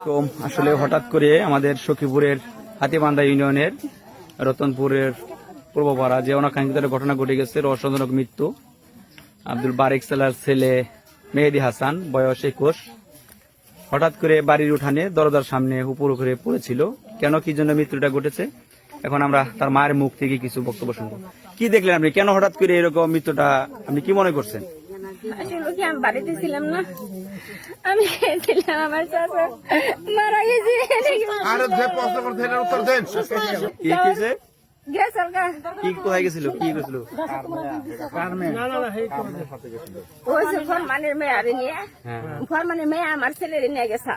আসলে হঠাৎ করে আমাদের সখীপুরের হাতিবান্ধা ইউনিয়নের রতনপুরের পূর্বপাড়া যে অনাকাঙ্ক্ষিত ঘটনা ঘটে গেছে, রহস্যজনক মৃত্যু। আব্দুল বারেক সেলার ছেলে মেহেদি হাসান, বয়স 21, হঠাৎ করে বাড়ির উঠানে দরজার সামনে উপর করে পড়েছিল। কেন, কি জন্য মৃত্যুটা ঘটেছে, এখন আমরা তার মায়ের মুখ থেকে কিছু বক্তব্য শুনবো। কি দেখলেন আপনি, কেন হঠাৎ করে এরকম মৃত্যুটা, আপনি কি মনে করছেন? আসলে কি আমি বাড়িতে ছিলাম না, আমি ছিলাম, আমার চাচা মারা গেছে। কি কোথায় গেছিল, কি গেছিল? ফরমানের মেয়ারে নিয়ে, ফরমানের মেয়ে আমার ছেলের নিয়ে গেছে,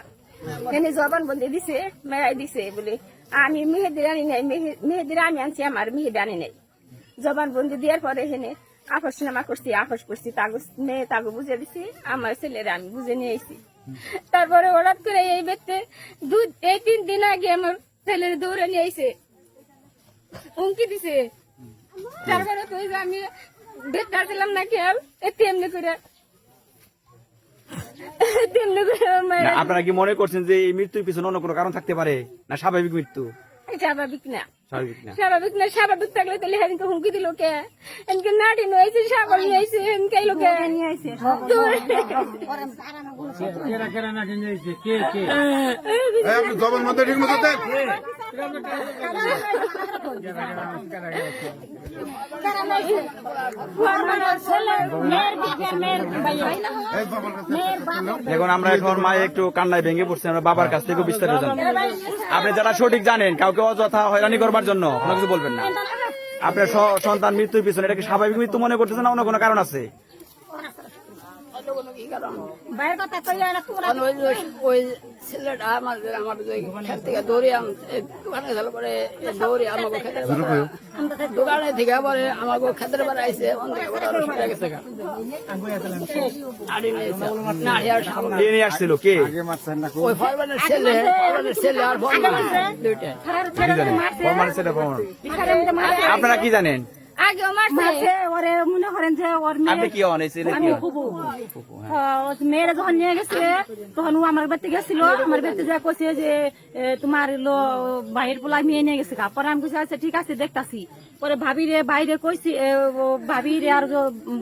এনে জবান বন্দি দিছে, মেয়াই দিছে বলে আমি মেহেদির আনি নাই, মেহেদির আমি আনছি, আমার মেহেদি আনি নাই। জবান বন্দি দেওয়ার পরে হেনে আপোষ নামা করছি, আপোষ করছি, মেয়ে তাকে বুঝে দিছি, আমার ছেলের আমি বুঝে নিয়ে আইছি। তারপরে হঠাৎ করে এই ব্যক্তি এই 3 দিন আগে আমার ছেলের দৌড়ে নিয়ে আইছে, হুমকি দিছে। তারপরে তো আমি বেকার ছিলাম না, খেয়াল তেমনি করে আপনারা কি মনে করছেন যে এই মৃত্যুর পিছনে অন্য কোনো কারণ থাকতে পারে, না স্বাভাবিক মৃত্যু? স্বাভাবিক না, স্বাভাবিক না, স্বাভাবিক না। স্বাভাবিক থাকলে তাহলে হেনকে হুমকি দিল কে, এনকে নাটি নইছে, ছাগল নিয়েছে, এনকে লোকে নিয়ে আইছে। জবান মধ্যে ঠিক মতো দেন। দেখুন, আমরা এখন মায়ে একটু কান্নায় ভেঙে পড়ছি, আমরা বাবার কাছ থেকে বিস্তারিত জানবো। আপনি যারা সঠিক জানেন, কাউকে অযথা হয়রানি করবার জন্য কোনো কিছু বলবেন না। আপনার সন্তান মৃত্যুর পিছনে এটা কি স্বাভাবিক মৃত্যু মনে করতেছেন, না অন্য কোনো কারণ আছে? ওই ছেলেটা আমার ক্ষেত থেকে দৌড়ে দোকানে গেল, পরে দৌড়ে আমাকে দোকানে থেকে পরে আমাকে ক্ষেতের বারে আইসে আসছিল কে? ওই ফরমানের ছেলে আর দুইটা। আপনারা কি জানেন? আগে মারছে ওরে, মনে করেন যে ওর আপনি কি অনেছেন? মেয়েরা যখন নিয়ে গেছে তখন ও আমার বাড়িতে গেছিল, আমার বাড়িতে যা কইছে যে তোমার ভাইয়ের পোলা মেয়ে নিয়ে গেছে। পরে আমি কইছি আচ্ছা ঠিক আছে দেখতাছি। পরে ভাবিরে বাইরে কইছি, ভাবিরে আর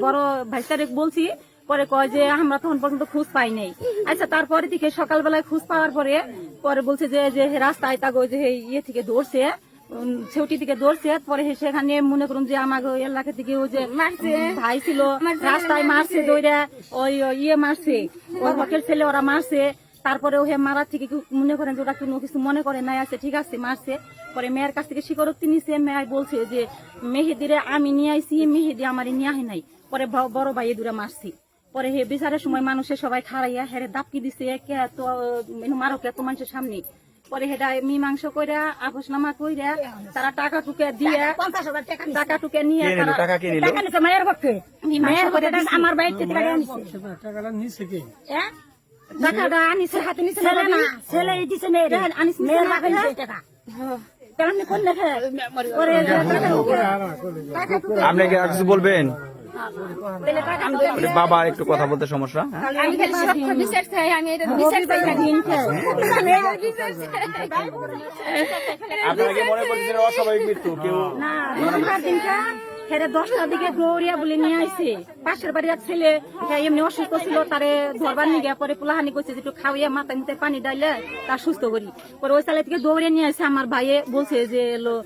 বড় ভাইটারে বলছি, পরে কয় যে আমরা তখন পর্যন্ত খোঁজ পাই নাই। আচ্ছা তারপরে থেকে সকালবেলায় খোঁজ পাওয়ার পরে পরে বলছে যে রাস্তায় তাকে যে ইয়ে থেকে ধরছে, ছুটি থেকে ধরছে। পরে সেখানে মনে করুন যে আমাকে এলাকা থেকে ওই যে ভাই ছিল রাস্তায় মারছে, দৌড়া ওই ইয়ে মারছে, ওর হকের ছেলে ওরা মারছে। তারপরে ওহে মারার থেকে মনে করেন যে ওরা কোনো কিছু মনে করে নাই, আছে ঠিক আছে মারছে। পরে মেয়ের কাছ থেকে স্বীকারোক্তি নিছে, মেয়ে বলছে যে মেহেদিরে আমি নিয়ে আইছি, মেহেদি আমার নিয়ে আহে নাই। পরে বড় ভাই দূরে মারছি। পরে হে বিচারের সময় মানুষের সবাই খাড়াইয়া হেরে দাপকি দিছে, কে তো মারো কে তো মানুষের সামনে। পরে সেটা মীমাংস কইরা আপোষনামা কইরা তারা টাকা টুকে দিয়ে, টাকা টুকে নিয়ে মায়ের পক্ষে আমার বাড়িতে টাকাটা আনিছে, হাতে নিছে ছেলে দিছে, আপনি কিছু বলবেন? বাবা একটু কথা বলতে সমস্যা। আপনারা কি মনে করছেন অস্বাভাবিক মৃত্যু? কেউ হেরে 10টার দিকে দৌড়িয়া বলে নিয়ে আইছে। পাশের বাড়ির এক ছেলে এমনি অসুস্থ ছিল, তারে ধরবার নিয়ে গিয়ে পরে পোলাহানি করছে যে একটু খাওয়াইয়া মাথায় মুখে পানি ডাইলে তার সুস্থ করি। পরে ওই ছেলে থেকে দৌড়ে নিয়ে আসছে, আমার ভাইয়ে বলছে যে এলো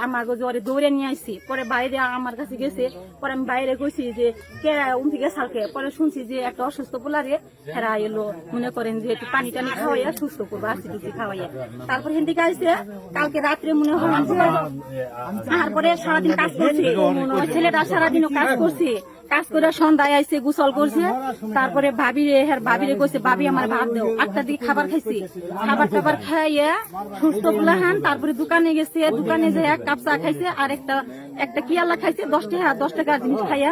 আমার জ্বরে দৌড়ে নিয়ে আসছি। পরে বাইরে আমার কাছে গেছে, পরে আমি বাইরে কইছি যে কে থেকে সালকে। পরে শুনছি যে একটা অসুস্থ পোলারে হেরা এলো, মনে করেন যে একটু পানি টানি খাওয়াইয়া সুস্থ করবো, আসি টুচি খাওয়াইয়া। তারপর হেন থেকে আসছে কালকে রাত্রে মনে হয় যে, তারপরে সারাদিন কাজ করছে ওই ছেলেটা, সারাদিনও কাজ করছে, কাজ করে সন্ধ্যায় আইসে গোসল করছে। তারপরে ভাবিরে কইছে ভাবি আমার ভাত দাও। 8টার দিকে খাবার খাইছি, খাবার টাবার খাইয়া সুস্থ পোলাহান। তারপরে দোকানে গেছে, দোকানে যে এক কাপ চা খাইছে আর একটা কি আল্লাহ খাইছে, 10 টাকার জিনিস খাইয়া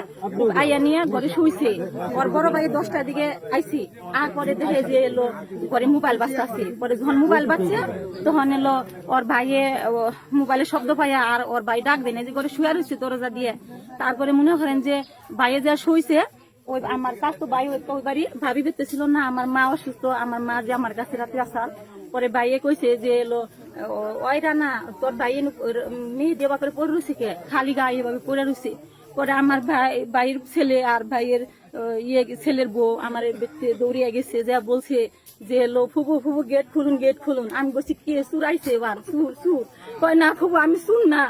আইয়া নিয়ে ঘরে শুইছে। ওর বড় ভাই 10টার দিকে আইছি, আর পরে দেখে যে এলো পরে মোবাইল বাজতাছে। পরে যখন মোবাইল বাজছে তখন এলো ওর ভাইয়ে মোবাইলের শব্দ পাইয়া আর ওর ভাই ডাক দেয় না, যে ঘরে শুয়ে রয়েছে দরজা দিয়ে। তারপরে মনে করেন যে বাইরে যা শুইছে, ওই আমার স্বাস্থ্য ভাই ওই বাড়ি ভাবি বেঁচে ছিল না, আমার মা অসুস্থ, আমার মা যে আমার কাছে রাতে আসার পরে ভাইয়ে কইছে যে এলো ওইরা না তোর ভাই মেয়ে দেবা করে পড়ে রয়েছে কে খালি গায়ে এভাবে পড়ে রয়েছে। পরে আমার ভাইয়ের ছেলে আর ভাইয়ের ছেলের বউ আমার দৌড়িয়ে গেছে, যা বলছে যে এলো ফুবু ফুবু গেট খুলুন। আমি বলছি কে চুরাইছে এবার সুর কয় না ফুবু আমি শুন না,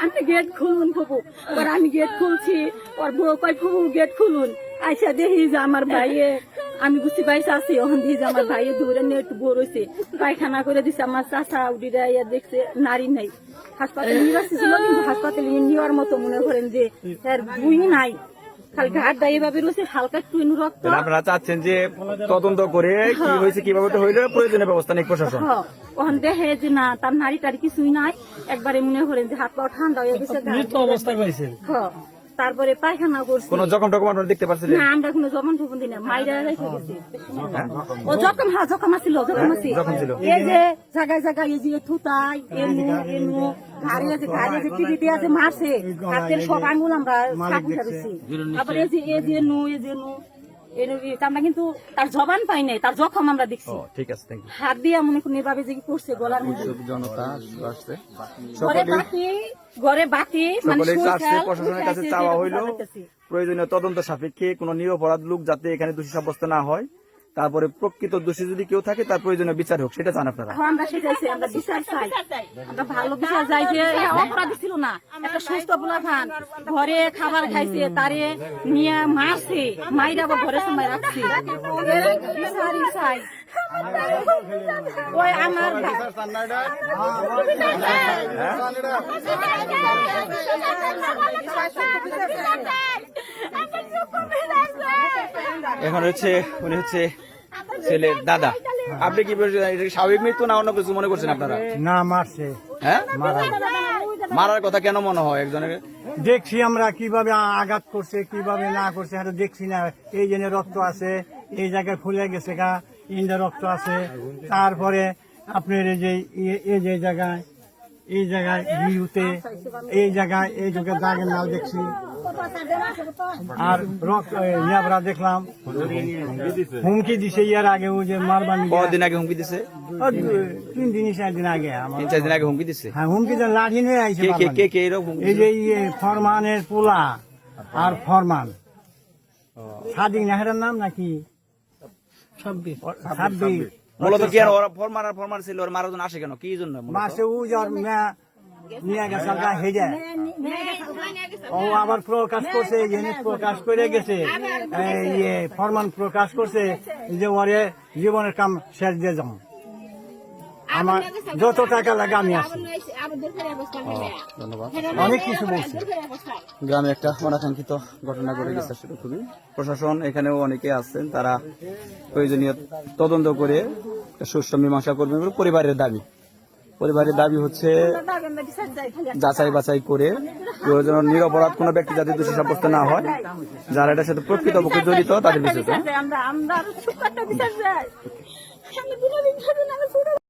আমি গেট খুলুন ফুবু। পরে আমি গেট খুলছি, ওর বউ কয় ফুবু গেট খুলুন। আইসা দেখি যে আমার ভাইয়ে আমি বুঝতে পাইছি আছে, ওখান দিয়ে যে আমার ভাইয়ে দৌড়ে নিয়ে একটু বড় হয়েছে, পায়খানা করে দিছে। আমার চাষা উডিরা দেখছে নারী নাই, হাসপাতালে নিয়ে ছিল, কিন্তু হাসপাতালে নেওয়ার মতো মনে করেন যে তার বুই নাই, খালি ঘাট দায় এভাবে রয়েছে, হালকা একটু রক্ত। আপনারা চাচ্ছেন যে তদন্ত করে কি হয়েছে কিভাবে হইলে প্রয়োজনীয় ব্যবস্থা নিক প্রশাসন। ওখান দেখে যে না তার নারী টারি কিছুই নাই, একবারে মনে করেন যে হাত পা ঠান্ডা হয়ে গেছে, অবস্থায় পাইছে। তারপরে পায়খানা করছে। কোন জখম টখম আপনারা দেখতে পাচ্ছেন? না আমরা কোনো জখম টখম দিই না, মাইরা রেখে গেছে। ও জখম আছিল। এই যে জায়গায় এই যে থুতাই এমু ঘাড়ে আছে টিভিতে আছে মারছে, হাতের সব আঙ্গুল আমরা কাটি ফেলেছি। তারপরে এই যে নু আমরা কিন্তু তার জবান পাই নাই, তার জখম আমরা দেখছি। ঠিক আছে, থ্যাংক ইউ। হাত দিয়ে মনে করি এভাবে যে কি করছে গলার মধ্যে। জনতা আসছে, ঘরে বাকি মানে প্রশাসনের কাছে চাওয়া হইলো প্রয়োজনীয় তদন্ত সাপেক্ষে কোন নিরপরাধ লোক যাতে এখানে দোষী সাব্যস্ত না হয়, তারপরে প্রকৃত দোষী যদি কেউ থাকে তার প্রয়োজনীয় বিচার হোক, সেটা চান আপনারা? আমরা সেটাই চাই, আমরা বিচার চাই, আমরা ভালো বিচার চাই। যে অপরাধী ছিল না, একটা সুস্থ পোলাপান ঘরে খাবার খাইছে, তারে নিয়ে মারছে, মাইরা আবার ঘরে সময় রাখছে, বিচারই চাই। ওই আমার এখন উনি হচ্ছে ছেলের দাদা। আপনি কি বলছেন, এটা কি স্বাভাবিক মৃত্যু না অন্য কিছু মনে করছেন আপনারা? না মারছে, হ্যাঁ মারার কথা কেন মনে হয় একজনের? দেখছি আমরা কিভাবে আঘাত করছে, কিভাবে না করছে এটা দেখছি না। এই জন্য রক্ত আছে, এই জায়গায় ফুলে গেছে গা, ইন্দা রক্ত আছে। তারপরে আপনার এই যে জায়গায় ভিউতে এই জায়গায় দাগের নাল দেখছি, আর রক্ত ইয়াবরা দেখলাম হুমকি দিছে। ইয়ার আগে ও যে মারবানি, কদিন আগে হুমকি দিছে? 3 দিন 4 দিন আগে, 3-4 দিন আগে হুমকি দিছে। হ্যাঁ হুমকি দিয়ে লাঠি নিয়ে আইছে। কে এরকম? এই যে ফরমানের পোলা আর ফরমান সাদিক নাহের নাম নাকি 26 মূলত কি আর ফরমান ছিল, ওর মারাজন আসে কেন, কি জন্য? মাসে ও যার নিয়ে গেছে হেজে, ও আবার প্রকাশ করছে, প্রকাশ করে গেছে, ফরমান প্রকাশ করছে যে ওরে জীবনের কাম শেষ দিয়ে যাও, আমার যত টাকা লাগে আমি আছি। ধন্যবাদ। অনেক কিছু বলছি। গ্রামে একটা অনাকাঙ্ক্ষিত ঘটনা ঘটে গেছে, সেটা খুবই প্রশাসন এখানেও অনেকে আছেন, তারা প্রয়োজনীয় তদন্ত করে সুষ্ঠু মীমাংসা করবেন বলে পরিবারের দাবি হচ্ছে যাচাই বাছাই করে প্রয়োজন নিরপরাধ কোনো ব্যক্তি যাতে দোষী সাব্যস্ত না হয়, যারা এটার সাথে প্রকৃতপক্ষে জড়িত তাদের বিচার।